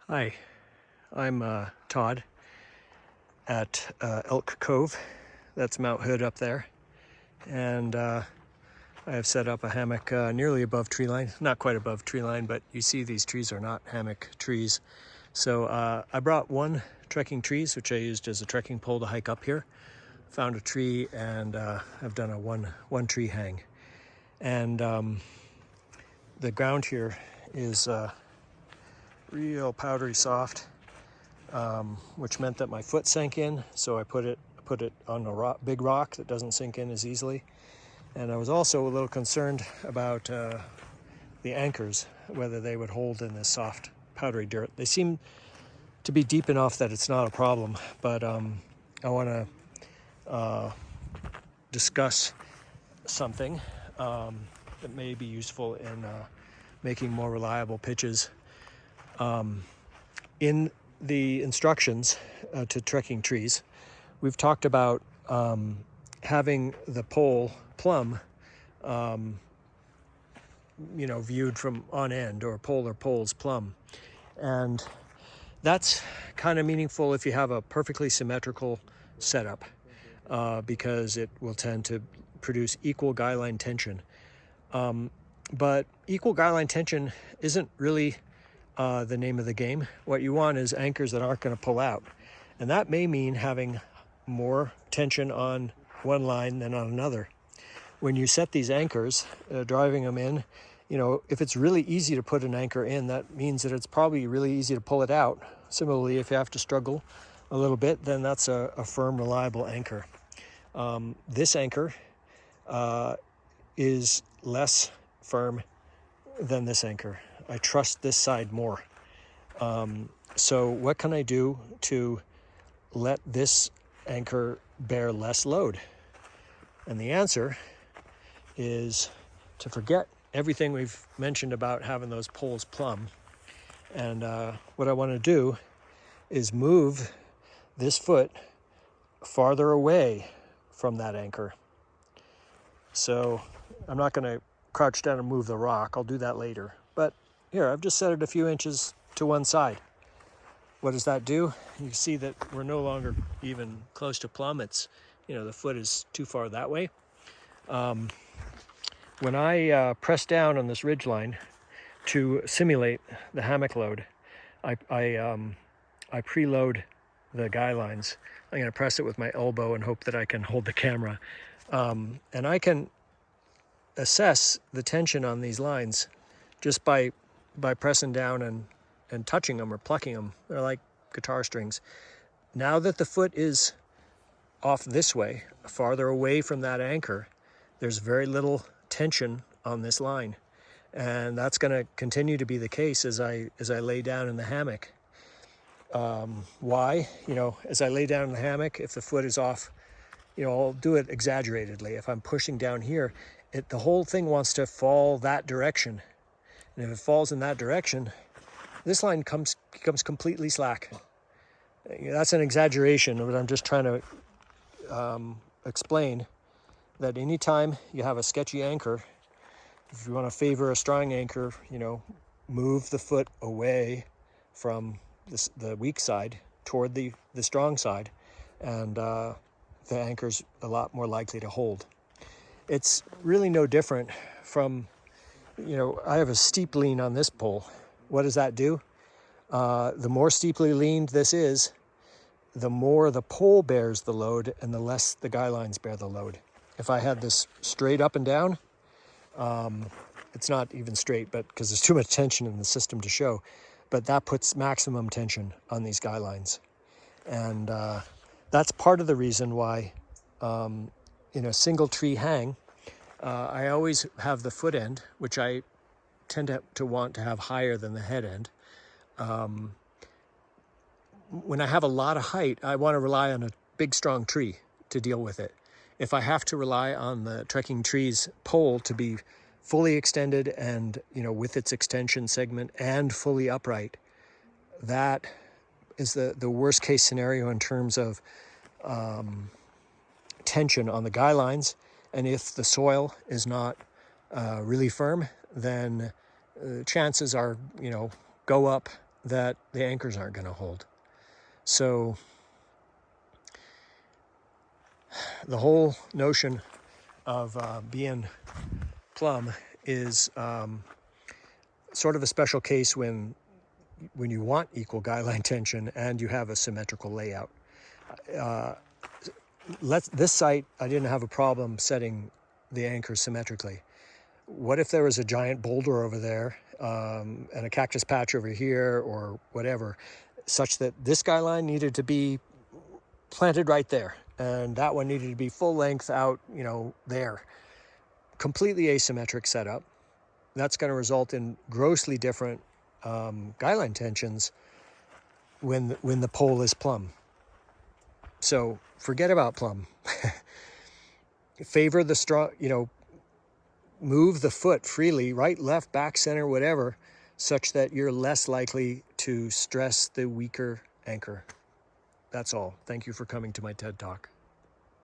Hi, I'm Todd at Elk Cove. That's Mount Hood up there. And I have set up a hammock nearly above tree line. Not quite above tree line, but you see these trees are not hammock trees. So I brought one trekking trees, which I used as a trekking pole to hike up here. Found a tree and I've done a one tree hang. And the ground here is real powdery soft, which meant that my foot sank in, so I put it on a big rock that doesn't sink in as easily. And I was also a little concerned about the anchors, whether they would hold in this soft powdery dirt. They seem to be deep enough that it's not a problem, but I want to discuss something that may be useful in making more reliable pitches. In the instructions to trekking trees, we've talked about having the pole plumb, viewed from on end, or polar poles plumb. And that's kind of meaningful if you have a perfectly symmetrical setup, because it will tend to produce equal guy line tension. But equal guy line tension isn't really the name of the game. What you want is anchors that aren't going to pull out. And that may mean having more tension on one line than on another. When you set these anchors, driving them in, if it's really easy to put an anchor in, that means that it's probably really easy to pull it out. Similarly, if you have to struggle a little bit, then that's a firm, reliable anchor. This anchor is less firm than this anchor. I trust this side more. So what can I do to let this anchor bear less load? And the answer is to forget everything we've mentioned about having those poles plumb. And what I want to do is move this foot farther away from that anchor. So I'm not going to crouch down and move the rock. I'll do that later. But here, I've just set it a few inches to one side. What does that do? You see that we're no longer even close to plumb. It's, the foot is too far that way. When I press down on this ridge line to simulate the hammock load, I preload the guy lines. I'm going to press it with my elbow and hope that I can hold the camera. And I can assess the tension on these lines just by pressing down and touching them or plucking them. They're like guitar strings. Now that the foot is off this way, farther away from that anchor, there's very little tension on this line. And that's going to continue to be the case as I lay down in the hammock. Why? As I lay down in the hammock, if the foot is off, I'll do it exaggeratedly. If I'm pushing down here, the whole thing wants to fall that direction. And if it falls in that direction, this line becomes completely slack. That's an exaggeration, but I'm just trying to explain that anytime you have a sketchy anchor, if you want to favor a strong anchor, move the foot away from the weak side toward the strong side, and the anchor's a lot more likely to hold. It's really no different from, I have a steep lean on this pole. What does that do? The more steeply leaned this is, the more the pole bears the load and the less the guy lines bear the load. If I had this straight up and down, it's not even straight, but because there's too much tension in the system to show, but that puts maximum tension on these guy lines. And that's part of the reason why in a single tree hang, I always have the foot end, which I tend to want to have higher than the head end. When I have a lot of height, I want to rely on a big, strong tree to deal with it. If I have to rely on the trekking tree's pole to be fully extended and, with its extension segment and fully upright, that is the worst case scenario in terms of tension on the guy lines. And if the soil is not really firm, then chances are, go up that the anchors aren't going to hold. So the whole notion of being plumb is sort of a special case when you want equal guy line tension and you have a symmetrical layout. This site, I didn't have a problem setting the anchors symmetrically. What if there was a giant boulder over there and a cactus patch over here or whatever, such that this guy line needed to be planted right there and that one needed to be full length out, you know, there. Completely asymmetric setup. That's going to result in grossly different guy line tensions when the pole is plumb. So forget about plumb. Favor the strong, you know, move the foot freely, right, left, back, center, whatever, such that you're less likely to stress the weaker anchor. That's all. Thank you for coming to my TED Talk.